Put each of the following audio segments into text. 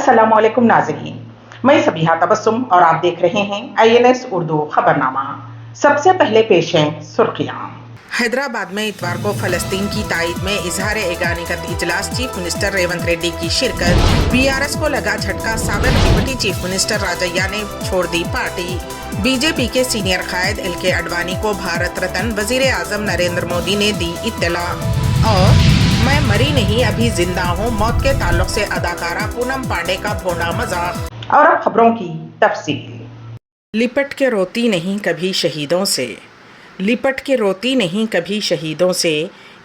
अस्सलाम वालेकुम नाज़रीन, मैं सबिहा तबस्सुम और आप देख रहे हैं INS उर्दू खबरनामा। सबसे पहले पेश हैं सुर्खियां। हैदराबाद में इतवार को फलस्तीन की ताईद में इजहार एगानिकत इजलास, चीफ मिनिस्टर रेवंत रेड्डी की शिरकत। BRS को लगा झटका, साबिक डिप्टी चीफ मिनिस्टर राजैया ने छोड़ दी पार्टी। BJP के सीनियर कायद LK आडवाणी को भारत रत्न वजीर आजम नरेंद्र मोदी ने दी इत्तला। और मैं मरी नहीं अभी जिंदा हूँ, मौत के ताल्लुक से अदाकारा पूनम पांडे का भोंडा मजाक। और अब खबरों की तफसील। लिपट के रोती नहीं कभी शहीदों से, लिपट के रोती नहीं कभी शहीदों से,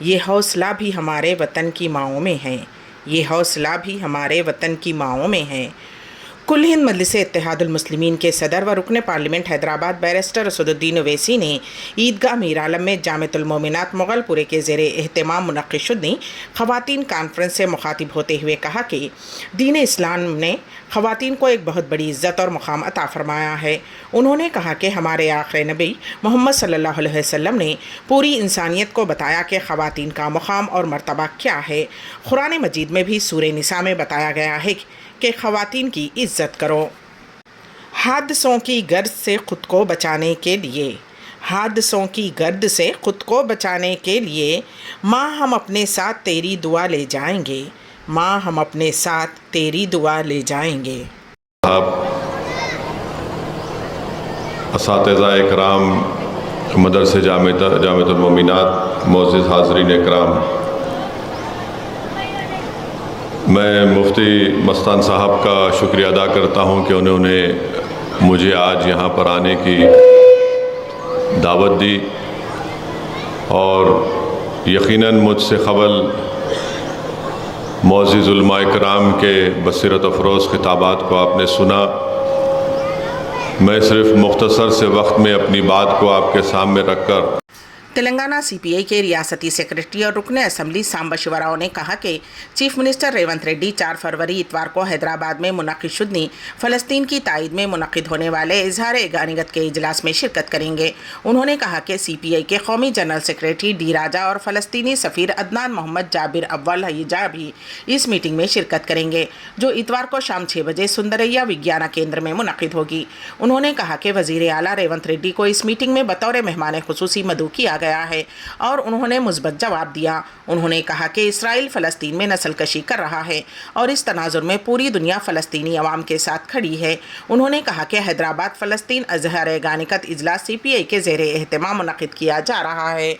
ये हौसला भी हमारे वतन की माओं में है, ये हौसला भी हमारे वतन की माओं में है। कुल हिंद मजलिस इत्तेहादुल मुस्लिमीन के सदर व रुकन पार्लियामेंट हैदराबाद बैरिस्टर असदुद्दीन ओवैसी ने ईदगाह मीर आलम में जामिअतुल मोमिनात मुगलपुरे के ज़ेरे एहतमाम मुनक़्क़िद शुदनी ख़वातीन कॉन्फ्रेंस से मुखातिब होते हुए कहा कि दीन इस्लाम ने ख़वातीन को एक बहुत बड़ी इज़्ज़त और मुक़ाम अता फ़रमाया है। उन्होंने कहा कि हमारे आख़िरी नबी मोहम्मद सल्लल्लाहु अलैहि वसल्लम ने पूरी इंसानियत को बताया कि ख़वातीन का मुक़ाम और मर्तबा क्या है। कुरान मजीद में भी सूरह निसा में बताया गया है कि ख़वातीन की इज़्ज़त करो। हादसों की गर्द से ख़ुद को बचाने के लिए, हादसों की गर्द से ख़ुद को बचाने के लिए माँ हम अपने साथ तेरी दुआ ले जाएंगे, माँ हम अपने साथ तेरी दुआ ले जाएंगे। असातिज़ा इकराम, मदरसे जामिअतुल मोमिनात, मोअज़्ज़िज़ हाज़रीन इकराम, मैं मुफ्ती मस्तान साहब का शुक्रिया अदा करता हूं कि उन्होंने मुझे आज यहाँ पर आने की दावत दी और यकीनन मुझसे क़बल मुअज़्ज़िज़ उलमा इकराम के बसीरत अफ़रोज़ ख़िताबात को आपने सुना। मैं सिर्फ़ मुख्तसर से वक्त में अपनी बात को आपके सामने रखकर तेलंगाना CPI के रियासती सेक्रेटरी और रुकन असम्बली सांबा शिवराव ने कहा कि चीफ मिनिस्टर रेवंत रेड्डी 4 फरवरी इतवार को हैदराबाद में मुनक़्क़िद शुदनी फ़लस्तीन की ताईद में मुनक़्क़िद होने वाले इजहार एगानिकत के इजलास में शिरकत करेंगे। उन्होंने कहा कि CPI के कौमी जनरल सेक्रेटरी डी राजा और फ़लस्तीनी सफ़ीर अदनान मोहम्मद जाबिर अव्वल हईजा भी इस मीटिंग में शिरकत करेंगे, जो इतवार को शाम 6 बजे सुंदरैया विज्ञान केंद्र में मुनक़्क़िद होगी। उन्होंने कहा कि वज़ीर आला रेवंत रेड्डी को इस मीटिंग में बतौर मेहमान खुसूसी मदऊ किया गया है और उन्होंने मुस्बत जवाब दिया। उन्होंने कहा कि इसराइल फ़लस्तीन में नस्लकशी कर रहा है और इस तनाजुर में पूरी दुनिया फ़लस्तीनी अवाम के साथ खड़ी है। उन्होंने कहा कि हैदराबाद फ़लस्तीन इजहार एगानिकत इजलास CPI के ज़ेरे एहतमाम मुनक़्क़िद किया जा रहा है।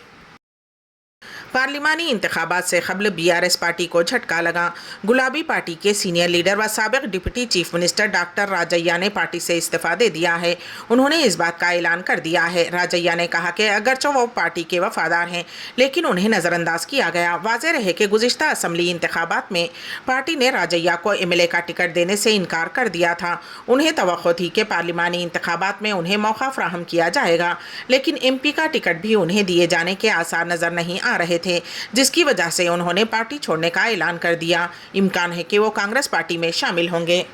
पार्लिमानी इंतखाबात से कबल BRS पार्टी को झटका लगा। गुलाबी पार्टी के सीनियर लीडर व साबिक deputy chief minister doctor Rajaiah ने पार्टी से इस्तीफ़ा दे दिया है। उन्होंने इस बात का ऐलान कर दिया है। राजैया ने कहा कि अगरचे वो पार्टी के वफादार हैं, लेकिन उन्हें नज़रअंदाज किया गया। वाज़ेह रहे कि गुज़िश्ता असम्बली इंतखाबात में पार्टी ने राजैया को MLA का टिकट देने से इनकार कर दिया था। उन्हें तवक्को थी कि पार्लिमानी इंतखाबात में उन्हें मौका फ़राहम किया जाएगा, लेकिन MP का टिकट भी उन्हें दिए जाने के आसार नज़र नहीं आ रहे थे, जिसकी वजह से उन्होंने पार्टी छोड़ने का ऐलान कर दिया। इम्कान है कि वो कांग्रेस पार्टी में शामिल होंगे।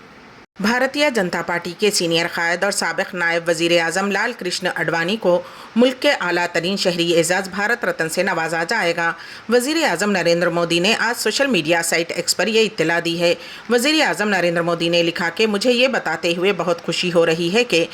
भारतीय जनता पार्टी के सीनियर कायद और साबिक नायब वज़ीर आज़म लाल कृष्ण आडवाणी को मुल्क के आला तरीन शहरी एजाज़ भारत रत्न से नवाजा जाएगा। वज़ीर आज़म नरेंद्र मोदी ने आज सोशल मीडिया साइट X पर यह इत्तला दी है। वज़ीर आज़म नरेंद्र मोदी ने लिखा कि मुझे ये बताते हुए बहुत खुशी हो रही है कि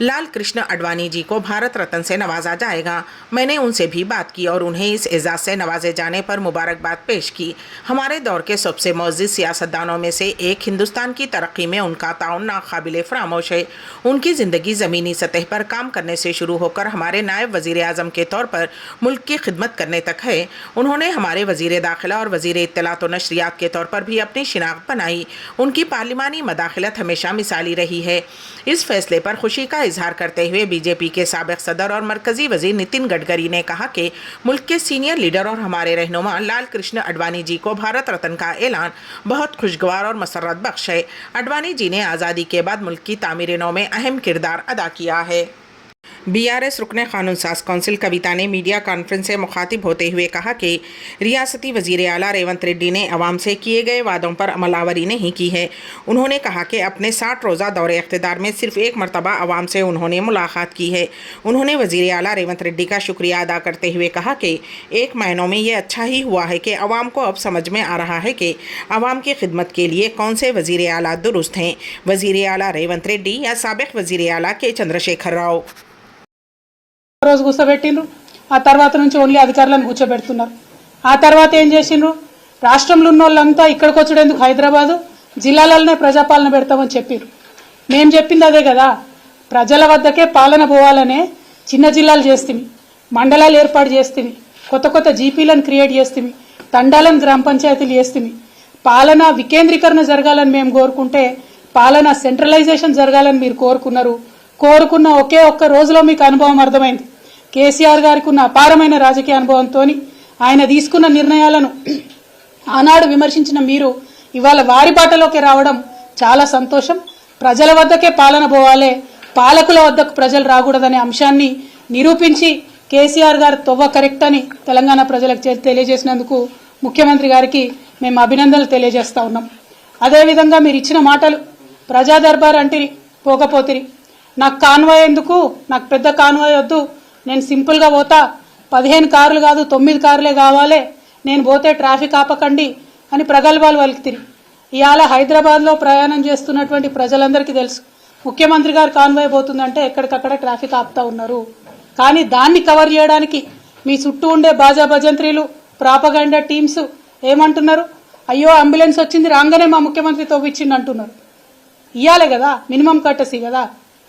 लाल कृष्ण आडवाणी जी को भारत रत्न से नवाजा जाएगा। मैंने उनसे भी बात की और उन्हें इस एजाज़ से नवाजे जाने पर मुबारकबाद पेश की। हमारे दौर के सबसे मुअज़्ज़िज़ सियासतदानों में से एक, हिंदुस्तान की तरक्की में उनका ताउन नाकाबिले फरामोश है। उनकी ज़िंदगी ज़मीनी सतह पर काम करने से शुरू होकर हमारे नायब वज़ीर आज़म के तौर पर मुल्क की खिदमत करने तक है। उन्होंने हमारे वज़ीर दाखिला और वज़ीर इत्तलात व नशरियात के तौर पर भी अपनी शिनाख्त बनाई। उनकी पार्लिमानी मदाखलत हमेशा मिसाली रही है। इस फैसले पर खुशी का इजहार करते हुए BJP के साबिक सदर और मरकज़ी वज़ीर नितिन गडकरी ने कहा कि मुल्क के सीनियर लीडर और हमारे रहनुमा लाल कृष्ण आडवाणी जी को भारत रत्न का ऐलान बहुत खुशगवार और मसर्रत बख्श है। आडवाणी जी ने आज़ादी के बाद मुल्क की तामीर नौ में अहम किरदार अदा किया है। बीआरएस रुकने कानून साज कौंसिल कविता ने मीडिया कॉन्फ्रेंस से मुखातिब होते हुए कहा कि रियासती वजीर आला रेवंत रेड्डी ने अवाम से किए गए वादों पर अमलावरी नहीं की है। उन्होंने कहा कि अपने 60 रोज़ा दौरे इख्तिदार में सिर्फ एक मरतबा अवाम से उन्होंने मुलाकात की है। उन्होंने वजीर आला रेवंत रेड्डी का शुक्रिया अदा करते हुए कहा कि 1 महीनों में ये अच्छा ही हुआ है कि अवाम को अब समझ में आ रहा है कि अवाम की खिदमत के लिए कौन से वजीर आला दुरुस्त हैं, वजीर आला रेवंत रेड्डी या साबिक वजीर आला के चंद्रशेखर राव। రోజు కూర్చోబెట్టిండ్రు, ఆ తర్వాత నుంచి ఓన్లీ అధికారులను కూర్చోబెడుతున్నారు। ఆ తర్వాత ఏం చేసిండ్రు, రాష్ట్రంలో ఉన్న వాళ్ళంతా ఇక్కడికి వచ్చేందుకు హైదరాబాదు జిల్లాలలోనే ప్రజాపాలన పెడతామని చెప్పారు। మేము చెప్పింది అదే కదా, ప్రజల వద్దకే పాలన పోవాలనే చిన్న జిల్లాలు చేస్తేమి, మండలాలు ఏర్పాటు చేస్తేమి, కొత్త కొత్త జీపీలను క్రియేట్ చేస్తేమి, తండాలను గ్రామ పంచాయతీలు చేస్తేమి, పాలన వికేంద్రీకరణ జరగాలని మేము కోరుకుంటే పాలన సెంట్రలైజేషన్ జరగాలని మీరు కోరుకున్న ఒకే ఒక్క రోజులో మీకు అనుభవం అర్థమైంది। కేసీఆర్ గారికి ఉన్న అపారమైన రాజకీయ అనుభవంతో ఆయన తీసుకున్న నిర్ణయాలను ఆనాడు విమర్శించిన మీరు ఇవాళ వారి బాటలోకి రావడం చాలా సంతోషం। ప్రజల వద్దకే పాలన పోవాలి, పాలకుల వద్దకు ప్రజలు రాకూడదనే అంశాన్ని నిరూపించి కేసీఆర్ గారు తొవ్వ కరెక్ట్ అని తెలంగాణ ప్రజలకు తెలియజేసినందుకు ముఖ్యమంత్రి గారికి మేము అభినందనలు తెలియజేస్తా ఉన్నాం। అదేవిధంగా మీరు ఇచ్చిన మాటలు ప్రజా దర్బార్ అంటిరి పోకపోతిరి, నాకు కాన్వాయ్ ఎందుకు, నాకు పెద్ద కాన్వాయ్ వద్దు, నేను సింపుల్గా పోతా, 15 కార్లు కాదు 9 కార్లే కావాలి, నేను పోతే ట్రాఫిక్ ఆపకండి అని ప్రగల్భాలు పలుకుతిరి। ఇవాళ హైదరాబాద్లో ప్రయాణం చేస్తున్నటువంటి ప్రజలందరికీ తెలుసు, ముఖ్యమంత్రి గారు కాన్వాయ్ పోతుందంటే ఎక్కడికక్కడ ట్రాఫిక్ ఆపుతా ఉన్నారు। కానీ దాన్ని కవర్ చేయడానికి మీ చుట్టూ ఉండే బాజా భజంత్రీలు, ప్రాపగండా టీమ్స్ ఏమంటున్నారు, అయ్యో అంబులెన్స్ వచ్చింది రాగానే మా ముఖ్యమంత్రి తవ్విచ్చింది అంటున్నారు। ఇవ్వాలి కదా, మినిమం కట్టసి కదా,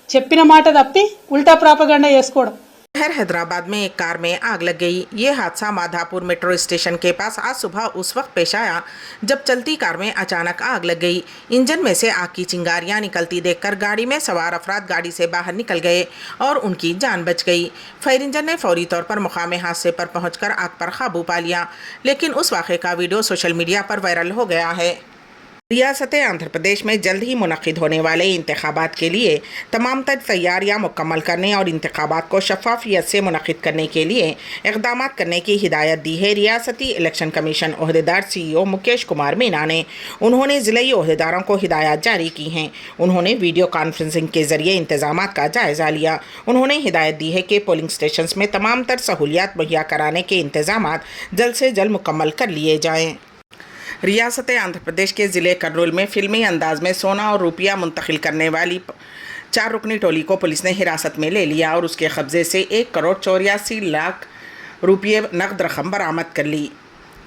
చెప్పిన మాట తప్పి ఉల్టా ప్రాపగండా చేసుకోవడం। शहर हैदराबाद में एक कार में आग लग गई। ये हादसा माधापुर मेट्रो स्टेशन के पास आज सुबह उस वक्त पेश आया जब चलती कार में अचानक आग लग गई। इंजन में से आग की चिंगारियां निकलती देखकर गाड़ी में सवार अफराद गाड़ी से बाहर निकल गए और उनकी जान बच गई। फायर इंजन ने फौरी तौर पर मुकामी हादसे पर पहुंचकर आग पर काबू पा लिया, लेकिन उस वाक़े का वीडियो सोशल मीडिया पर वायरल हो गया है। रियासत आंध्र प्रदेश में जल्द ही मुनक़िद होने वाले इंतखाबात के लिए तमाम तैयारियां मुकम्मल करने और इंतखाबात को शफाफियत से मुनक़िद करने के लिए इक़दाम करने की हिदायत दी है रियासती इलेक्शन कमीशन ओहदेदार CEO मुकेश कुमार मीना ने। उन्होंने ज़िले ओहदेदारों को हिदायत जारी की हैं। उन्होंने वीडियो कॉन्फ्रेंसिंग के ज़रिए इंतज़ामात का जायज़ा लिया। उन्होंने हिदायत दी है कि पोलिंग स्टेशन में तमाम तर सहूलियात मुहैया कराने के इंतज़ामात जल्द से जल्द मुकम्मल कर लिए जाएँ। रियासत आंध्र प्रदेश के ज़िले कर्नूल में फिल्मी अंदाज में सोना और रुपया मुंतकिल करने वाली 4 रुकनी टोली को पुलिस ने हिरासत में ले लिया और उसके कब्ज़े से 1,84,00,000 रुपये नकद रकम बरामद कर ली।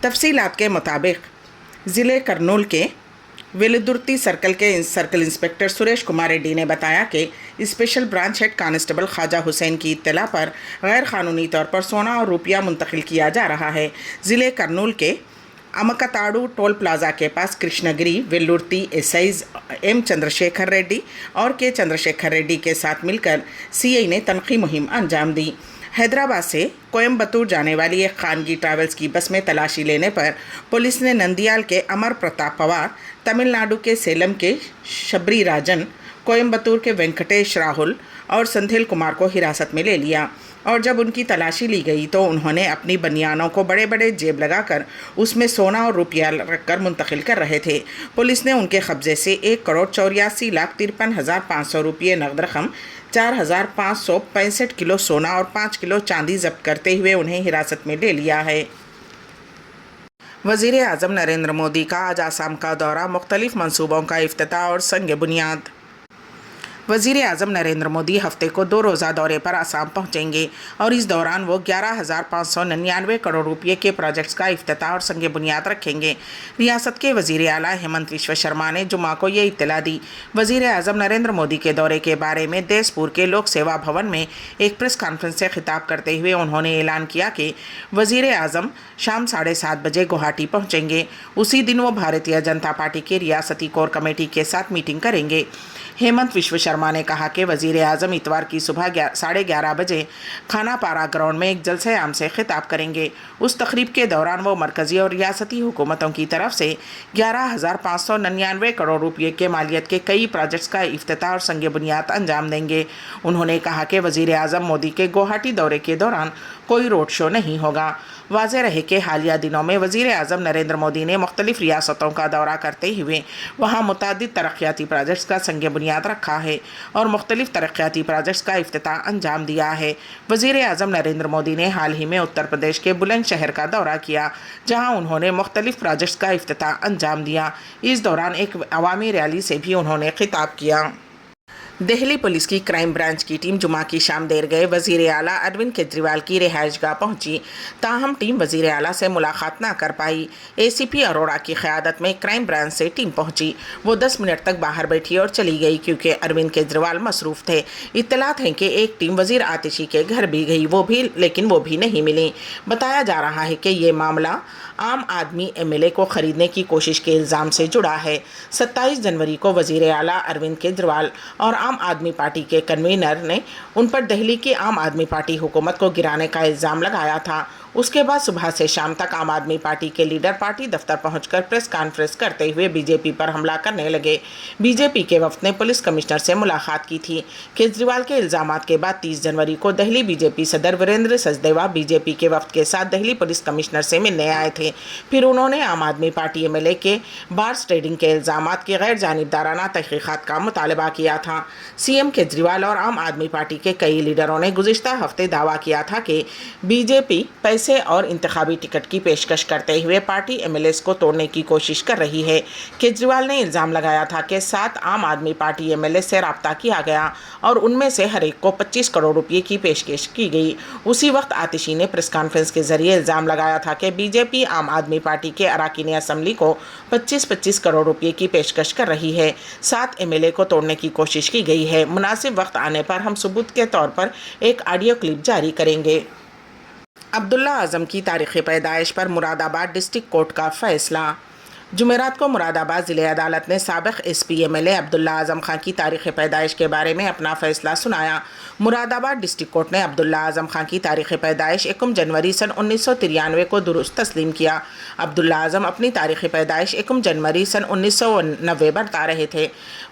तफसीलात के मुताबिक ज़िले कर्नूल के वेलुदुर्ती सर्कल के सर्कल इंस्पेक्टर सुरेश कुमार रेड्डी ने बताया कि special branch head constable Khwaja Hussain की इत्तला पर गैर कानूनी तौर पर सोना और रुपया मुंतकिल किया जा रहा है। ज़िले कर्नूल के अमकताड़ू टोल प्लाजा के पास कृष्णगिरी वेल्लुर्ती एसआईज M चंद्रशेखर रेड्डी और के चंद्रशेखर रेड्डी के साथ मिलकर CI ने तनकी मुहिम अंजाम दी। हैदराबाद से कोयम्बतूर जाने वाली एक खानगी ट्रैवल्स की बस में तलाशी लेने पर पुलिस ने नंदियाल के अमर प्रताप पवार, तमिलनाडु के सेलम के शबरी राजन, कोयम्बतूर के वेंकटेश राहुल और संथिल कुमार को हिरासत में ले लिया और जब उनकी तलाशी ली गई तो उन्होंने अपनी बनियानों को बड़े बड़े जेब लगाकर उसमेमें सोना और रुपया रखकर मुंतकिल कर रहे थे। पुलिस ने उनके कब्जे से 1,84,53,500 रुपये नकद रकम, 4,565 किलो सोना और 5 किलो चांदी जब्त करते हुए उन्हें हिरासत में ले लिया है। वज़ीर आज़म नरेंद्र मोदी का आज आसाम का दौरा, मुख्तलिफ मंसूबों का इफ्तिताह और संग बुनियाद। वज़ीर आज़म नरेंद्र मोदी हफ्ते को 2 रोज़ा दौरे पर असम पहुंचेंगे और इस दौरान वो 11,599 करोड़ रुपये के प्रोजेक्ट्स का इफ्तिताह और संग बुनियाद रखेंगे। रियासत के वज़ीर आला हेमंत विश्व शर्मा ने जुमा को ये इत्तला दी। वज़ीर आज़म नरेंद्र मोदी के दौरे के बारे में देसपुर के लोक सेवा भवन में एक प्रेस कॉन्फ्रेंस से खिताब करते हुए उन्होंने ऐलान किया कि वज़ीर आज़म शाम 7:30 बजे गुवाहाटी पहुँचेंगे। उसी दिन वो भारतीय जनता पार्टी की रियासती कोर कमेटी के साथ मीटिंग करेंगे। हेमंत विश्व शर्मा ने कहा कि वजीर आजम इतवार की सुबह 11:30 बजे खानापारा ग्राउंड में एक जलसे आम से खिताब करेंगे। उस तकरीब के दौरान वो मरकजी और रियासती हुकूमतों की तरफ से 11,599 करोड़ रुपये के मालियत के कई प्रोजेक्ट्स का इफ्तिताह और संग बुनियाद अंजाम देंगे। उन्होंने कहा कि वजीर आजम मोदी के गुवाहाटी दौरे के दौरान कोई रोड शो नहीं होगा। वाज़ेह रहे कि हालिया दिनों में वज़ीर आज़म नरेंद्र मोदी ने मुख्तलिफ़ रियासतों का दौरा करते हुए वहाँ मुतअद्दिद तरक्याती प्रोजेक्ट्स का संग बुनियाद रखा है और मुख्तलिफ़ तरक्याती प्रोजेक्ट्स का इफ्तिताह अंजाम दिया है। वज़ीर आज़म नरेंद्र मोदी ने हाल ही में उत्तर प्रदेश के बुलंदशहर का दौरा किया, जहाँ उन्होंने मुख्तलिफ़ प्रोजेक्ट्स का इफ्तिताह अंजाम दिया। इस दौरान एक अवामी रैली से भी उन्होंने खिताब किया। दिल्ली पुलिस की क्राइम ब्रांच की टीम जुमा की शाम देर गए वज़ीर आला अरविंद केजरीवाल की रिहाइशगाह पहुंची, ताहम टीम वज़ीर आला से मुलाकात ना कर पाई। एसीपी अरोड़ा की क़यादत में क्राइम ब्रांच से टीम पहुंची। वो 10 मिनट तक बाहर बैठी और चली गई क्योंकि अरविंद केजरीवाल मसरूफ़ थे। इत्तलात है कि एक टीम वज़ीर आतिशी के घर भी गई, लेकिन वो भी नहीं मिली। बताया जा रहा है कि ये मामला आम आदमी एमएलए को खरीदने की कोशिश के इल्ज़ाम से जुड़ा है। 27 जनवरी को वज़ीर आला अरविंद केजरीवाल और आम आदमी पार्टी के कन्वीनर ने उन पर दिल्ली की आम आदमी पार्टी हुकूमत को गिराने का इल्ज़ाम लगाया था। उसके बाद सुबह से शाम तक आम आदमी पार्टी के लीडर पार्टी दफ्तर पहुंचकर प्रेस कॉन्फ्रेंस करते हुए बीजेपी पर हमला करने लगे। बीजेपी के वफ्द ने पुलिस कमिश्नर से मुलाकात की थी। केजरीवाल के इल्ज़ामात के बाद 30 जनवरी को दिल्ली बीजेपी सदर वीरेंद्र सचदेवा बीजेपी के वफ्द के साथ दिल्ली पुलिस कमिश्नर से मिलने आए थे। फिर उन्होंने आम आदमी पार्टी एमएलए के बार्स ट्रेडिंग के इल्ज़ामात की गैर जानिबदाराना तहकीक़ात का मुतालबा किया था। सीएम केजरीवाल और आम आदमी पार्टी के कई लीडरों ने गुज़िश्ता हफ्ते दावा किया था कि बीजेपी पैसे और इंतखाबी टिकट की पेशकश करते हुए पार्टी एमएलएस को तोड़ने की कोशिश कर रही है। केजरीवाल ने इल्ज़ाम लगाया था कि 7 आम आदमी पार्टी एमएलए से रब्ता किया गया और उनमें से हर एक को 25 करोड़ रुपये की पेशकश की गई। उसी वक्त आतिशी ने प्रेस कॉन्फ्रेंस के जरिए इल्ज़ाम लगाया था कि बीजेपी आम आदमी पार्टी के अरकान असम्बली को 25-25 करोड़ रुपये की पेशकश कर रही है। 7 एमएलए को तोड़ने की कोशिश की गई है। मुनासिब वक्त आने पर हम सबूत के तौर पर एक ऑडियो क्लिप जारी करेंगे। अब्दुल्ला आज़म की तारीख़ पैदाइश पर मुरादाबाद डिस्ट्रिक्ट कोर्ट का फ़ैसला। जुमेरात को मुरादाबाद ज़िले अदालत ने साबिक़ एसपी एमएलए अब्दुल्ला आज़म खां की तारीख़ पैदाइश के बारे में अपना फ़ैसला सुनाया। मुरादाबाद डिस्ट्रिक्ट कोर्ट ने अब्दुल्ला आज़म खां की तारीख़ पैदाइश 1 जनवरी सन 1993 को दुरुस्त तस्लीम किया। अब्दुल्ला आज़म अपनी तारीख़ पैदाइश 1 जनवरी सन 1990 बता रहे थे।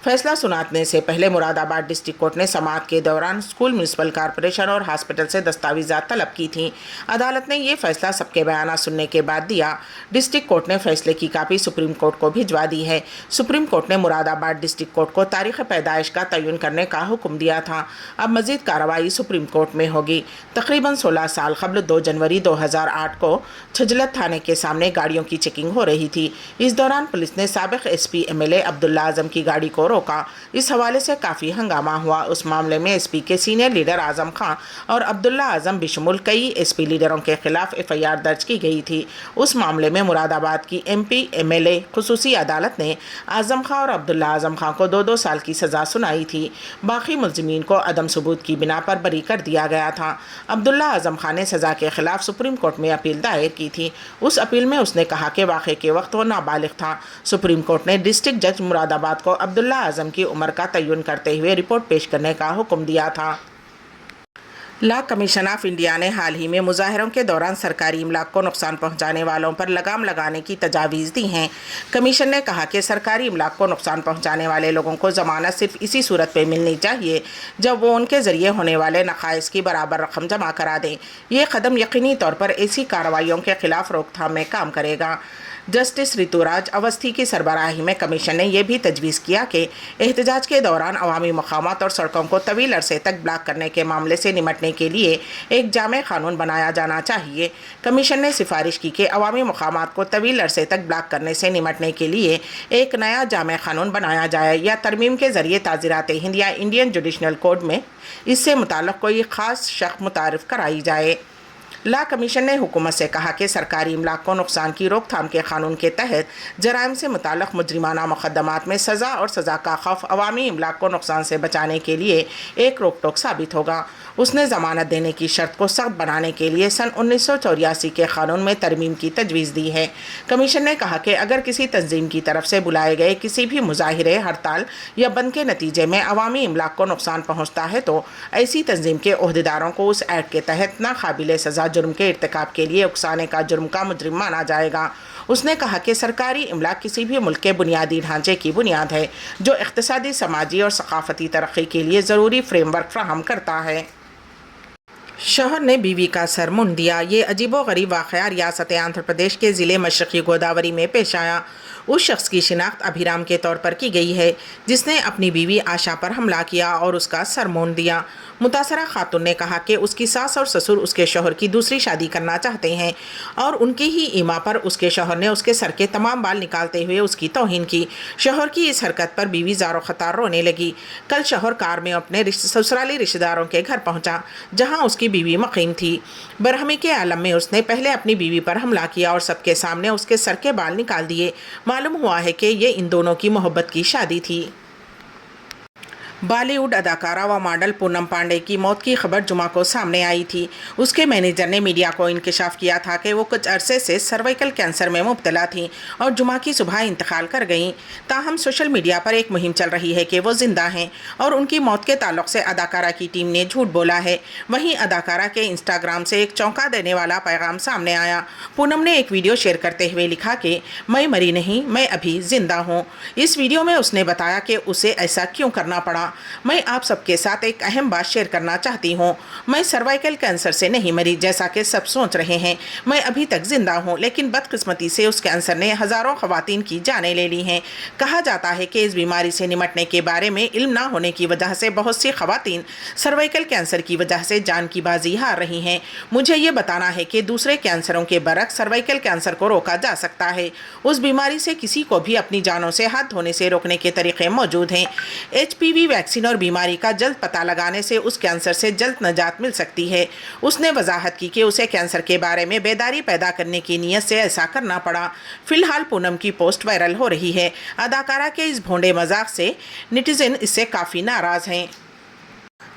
फ़ैसला सुनाने से पहले मुरादाबाद डिस्ट्रिक्ट कोर्ट ने समाअत के दौरान स्कूल, म्यूनसिपल कॉरपोरेशन और हॉस्पिटल से दस्तावेज़ात तलब की थी। अदालत ने ये फ़ैसला सबके बयान सुनने के बाद दिया। डिस्ट्रिक्ट कोर्ट ने फ़ैसले की कापी सुप्रीम कोर्ट को भिजवा दी है। सुप्रीम कोर्ट ने मुरादाबाद डिस्ट्रिक्ट कोर्ट को तारीख़ पैदाइश का तयन करने का हुक्म दिया था। अब मज़ीद कार्रवाई सुप्रीम कोर्ट में होगी। तकरीबन 16 साल कबल 2 जनवरी 2008 को छजलत थाने के सामने गाड़ियों की चेकिंग हो रही थी। इस दौरान पुलिस ने साबिक़ एसपी एमएलए अब्दुल्ला आज़म की गाड़ी को रोका। इस हवाले से काफ़ी हंगामा हुआ। उस मामले में एसपी के सीनियर लीडर आज़म खां और अब्दुल्ला आज़म बिशमुल कई एसपी लीडरों के खिलाफ एफआईआर दर्ज की गई थी। उस मामले में मुरादाबाद की एमपी एमएलए खुसूसी अदालत ने आज़म खां और अब्दुल्ला आज़म खां को 2-2 साल की सज़ा सुनाई थी। बाकी मुल्ज़िमीन को अदम सबूत की बिना पर बरी कर दिया गया था। अब्दुल्ला आज़म खां ने सज़ा के खिलाफ सुप्रीम कोर्ट में अपील दायर की थी। उस अपील में उसने कहा कि वाक़े के वक्त वो नाबालिग था। सुप्रीम कोर्ट ने डिस्ट्रिक्ट जज मुरादाबाद को अब्दुल्ला आज़म की उम्र का तयन करते हुए रिपोर्ट पेश करने का हुक्म दिया था। लॉ कमीशन ऑफ इंडिया ने हाल ही में मुजाहरों के दौरान सरकारी इमलाक को नुकसान पहुंचाने वालों पर लगाम लगाने की तजावीज़ दी हैं। कमीशन ने कहा कि सरकारी इमलाक को नुकसान पहुंचाने वाले लोगों को ज़मानत सिर्फ इसी सूरत में मिलनी चाहिए जब वो उनके ज़रिए होने वाले नक़ाइस की बराबर रकम जमा करा दें। ये कदम यकीनी तौर पर ऐसी कार्रवाइयों के खिलाफ रोकथाम में काम करेगा। जस्टिस ऋतुराज अवस्थी की सरबराही में कमीशन ने यह भी तजवीज़ किया कि एहतजाज के दौरान अवामी मकामात और सड़कों को तवील अरसे तक ब्लॉक करने के मामले से निमटने के लिए एक जामे कानून बनाया जाना चाहिए। कमीशन ने सिफारिश की कि अवामी मकामात को तवील अरसे तक ब्लॉक करने से निमटने के लिए एक नया जामे कानून बनाया जाए या तरमीम के ज़रिए ताज़ीरात हिंद या इंडियन जुडिशनल कोड में इससे मुताल्लिक़ कोई ख़ास शक़्स मुतारिफ़ कराई जाए। ला कमीशन ने हुकूमत से कहा कि सरकारी इमलाक को नुकसान की रोकथाम के कानून के तहत जराइम से मुताल्लिक़ मुजरिमाना मुकदमात में सज़ा और सज़ा का खौफ अवामी इमलाक को नुकसान से बचाने के लिए एक रोक टोक साबित होगा। उसने ज़मानत देने की शर्त को सख्त बनाने के लिए सन 1984 के कानून में तरमीम की तजवीज़ दी है। कमीशन ने कहा कि अगर किसी तंजीम की तरफ से बुलाए गए किसी भी मुजाहिरे, हड़ताल या बंद के नतीजे में अवामी इमलाक को नुकसान पहुँचता है तो ऐसी तंजीम के ओहदेदारों को उस एक्ट के तहत नाकाबिले सज़ा जुर्म के इर्तिकाब के लिए उकसाने का जुर्म का मुजरिम माना जाएगा। उसने कहा कि सरकारी इमलाक किसी भी मुल्क के बुनियादी ढांचे की बुनियाद है जो इक़्तिसादी, समाजी और सकाफ़ती तरक्की के लिए ज़रूरी फ्रेमवर्क फराहम करता है। शौहर ने बीवी का सर मुंड दिया। ये अजीबोगरीब वाक़या रियासत आंध्र प्रदेश के ज़िले मशरक़ी गोदावरी में पेश आया। उस शख्स की शिनाख्त अभिराम के तौर पर की गई है जिसने अपनी बीवी आशा पर हमला किया और उसका सर मोड़ दिया। मुतासरा खातून ने कहा कि उसकी सास और ससुर उसके शौहर की दूसरी शादी करना चाहते हैं और उनकी ही ईमा पर उसके शौहर ने उसके सर के तमाम बाल निकालते हुए उसकी तौहीन की। शौहर की इस हरकत पर बीवी ज़ारो ख़तार रोने लगी। कल शौहर कार में अपने ससुराली रिश्तेदारों के घर पहुंचा जहां उसकी बीवी मुक़ीम थी। बरहमी के आलम में उसने पहले अपनी बीवी पर हमला किया और सबके सामने उसके सर के बाल निकाल दिए। मालूम हुआ है कि ये इन दोनों की मोहब्बत की शादी थी। बॉलीवुड अदाकारा व मॉडल पूनम पांडे की मौत की खबर जुमा को सामने आई थी। उसके मैनेजर ने मीडिया को इंकशाफ किया था कि वो कुछ अरसे से सर्वाइकल कैंसर में मुब्तला थी और जुमा की सुबह इंतकाल कर गईं। ताहम सोशल मीडिया पर एक मुहिम चल रही है कि वो जिंदा हैं और उनकी मौत के ताल्लुक से अदाकारा की टीम ने झूठ बोला है। वहीं अदाकारा के इंस्टाग्राम से एक चौंका देने वाला पैगाम सामने आया। पूनम ने एक वीडियो शेयर करते हुए लिखा कि मैं मरी नहीं, मैं अभी जिंदा हूँ। इस वीडियो में उसने बताया कि उसे ऐसा क्यों करना पड़ा। मैं आप सबके साथ एक अहम बात शेयर करना चाहती हूँ। मैं सर्वाइकल कैंसर से नहीं मरी जैसा कि सब सोच रहे हैं। मैं अभी तक जिंदा हूँ, लेकिन बदकिस्मती से उस कैंसर ने हज़ारों ख़वातीन की जानें ले ली हैं। कहा जाता है कि इस बीमारी से निमटने के बारे में इल्म ना होने की वजह से बहुत सी ख़वातीन सर्वाइकल कैंसर की वजह से जान की बाजी हार रही हैं। मुझे ये बताना है कि दूसरे कैंसरों के बरक्स सर्वाइकल कैंसर को रोका जा सकता है। उस बीमारी से किसी को भी अपनी जानों से हाथ धोने से रोकने के तरीके मौजूद हैं। HPV वैक्सीन और बीमारी का जल्द पता लगाने से उस कैंसर से जल्द नजात मिल सकती है। उसने वजाहत की कि उसे कैंसर के बारे में बेदारी पैदा करने की नीयत से ऐसा करना पड़ा। फिलहाल पूनम की पोस्ट वायरल हो रही है। अदाकारा के इस भोंडे मजाक से नेटिजन इससे काफ़ी नाराज़ हैं।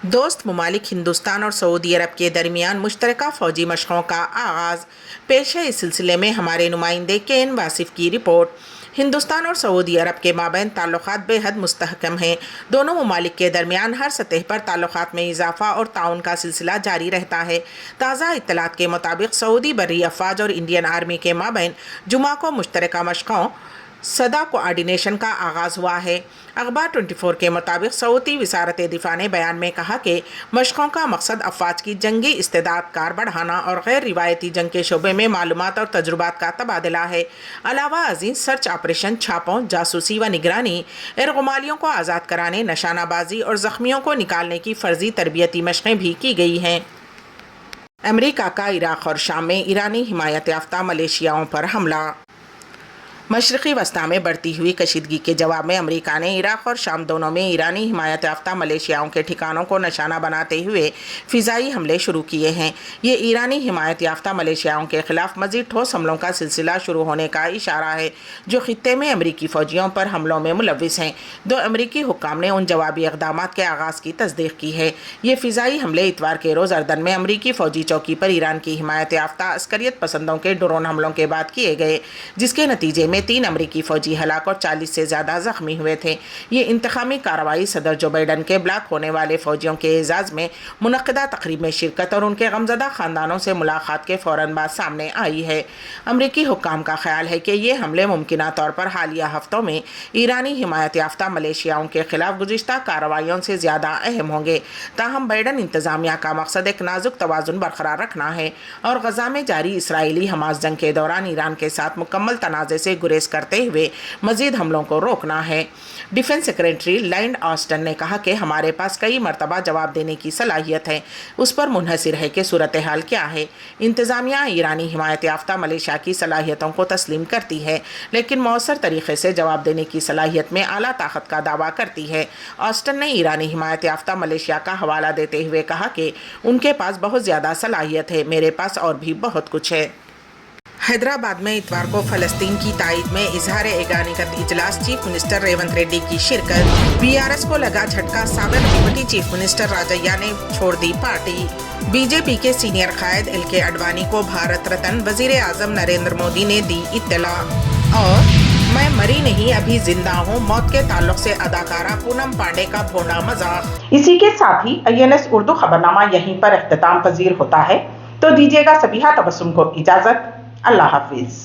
दोस्त ममालिक हिंदुस्तान और सऊदी अरब के दरमियान मुश्तरका फ़ौजी मशक़ों का आगाज़। पेश है इस सिलसिले में हमारे नुमाइंदे केन वासिफ की रिपोर्ट। हिंदुस्तान और सऊदी अरब के माबैन ताल्लुकात बेहद मुस्तहकम हैं। दोनों ममालिक के दरमियान हर सतह पर ताल्लुकात में इजाफा और ताउन का सिलसिला जारी रहता है। ताज़ा इत्तलात के मुताबिक सऊदी बर्री अफ़वाज और इंडियन आर्मी के माबैन जुमा को मुश्तरका मशक़ों सदा कोऑर्डिनेशन का आगाज़ हुआ है। अखबार 24 के मुताबिक सऊदी वज़ारत दिफ़ा ने बयान में कहा कि मशक़ों का मकसद अफ़वाज की जंगी इस्तेदाद कार बढ़ाना और गैर रिवायती जंग के शोबे में मालूमात और तजुर्बात का तबादला है। अलावा अजीज सर्च ऑपरेशन, छापों, जासूसी व निगरानी, एरगमालियों को आज़ाद कराने, निशानाबाजी और ज़ख्मियों को निकालने की फ़र्जी तरबियती मशक़ें भी की गई हैं। अमेरिका का इराक़ और शाम में ईरानी हिमायत याफ्ता मलेशियाओं पर हमला। मशरक़ी वस्ता में बढ़ती हुई कशीदगी के जवाब में अमेरिका ने इराक़ और शाम दोनों में ईरानी हिमायत याफ्ता मलेशियाओं के ठिकानों को निशाना बनाते हुए फ़िज़ाई हमले शुरू किए हैं। ये ईरानी हिमायत याफ्ता मलेशियाओं के ख़िलाफ़ मज़ीद ठोस हमलों का सिलसिला शुरू होने का इशारा है जो ख़ित्ते में अमरीकी फ़ौजियों पर हमलों में मुलव्विस हैं। दो अमरीकी हुक्काम ने उन जवाबी इक़दामात के आगाज़ की तस्दीक़ की है। ये फ़िज़ाई हमले इतवार के रोज़ अर्दन में अमरीकी फ़ौजी चौकी पर ईरान की हिमायत याफ्ता अस्करियत पसंदों के ड्रोन हमलों के बाद किए गए, जिसके नतीजे में 3 अमरीकी फ़ौजी हलाक और 40 से ज़्यादा ज़ख्मी हुए थे। ये इंतकामी कार्रवाई सदर जो बाइडन के ब्लॉक होने वाले फ़ौजियों के एजाज़ में मुनक़दा तक़रीब में शिरकत और उनके गमज़दा ख़ानदानों से मुलाकात के फ़ौरन बाद सामने आई है। अमरीकी हुक्काम का ख्याल है कि ये हमले मुमकिना तौर पर हालिया हफ़्तों में ईरानी हिमायत याफ्ता मलेशियाओं के ख़िलाफ़ गुज़िश्ता कार्रवाइयों से ज़्यादा अहम होंगे। ताहम बाइडन इंतज़ामिया का मकसद एक नाजुक तवाज़ुन बरकरार रखना है और गज़ा में जारी इसराइली हमास जंग के दौरान ईरान के साथ मुकम्मल तनाज़े से गुरेज करते हुए मजीद हमलों को रोकना है। डिफेंस सेक्रेटरी लॉयड ऑस्टिन ने कहा कि हमारे पास कई मरतबा जवाब देने की सलाहियत है, उस पर मुनहसिर है कि सूरत हाल क्या है। इंतज़ामिया ईरानी हिमायत याफ्ता मलेशिया की सलाहियतों को तस्लीम करती है, लेकिन मौसर तरीके से जवाब देने की सलाहियत में आला ताकत का दावा करती है। ऑस्टिन ने ईरानी हिमायत याफ्ता मलेशिया का हवाला देते हुए कहा कि उनके पास बहुत ज़्यादा सलाहियत है, मेरे पास और भी बहुत कुछ है। हैदराबाद में इतवार को फ़लस्तीन की ताईद में इजहार एगानिकत इजलास चीफ मिनिस्टर रेवंत रेड्डी की शिरकत। बीआरएस को लगा झटका, साबिक डिप्टी चीफ मिनिस्टर राजैया ने छोड़ दी पार्टी। बीजेपी के सीनियर कायद एल.के. आडवाणी को भारत रत्न वजीर आजम नरेंद्र मोदी ने दी इत्तला। और मैं मरी नहीं, अभी जिंदा हूँ, मौत के ताल्लुक से अदाकारा पूनम पांडे का भोंडा मजाक। इसी के साथ ही INS उर्दू खबरनामा यहीं पर इख्तिताम पजीर होता है। तो दीजिएगा सबीहा तबस्सुम को इजाजत। अल्लाह हाफिज।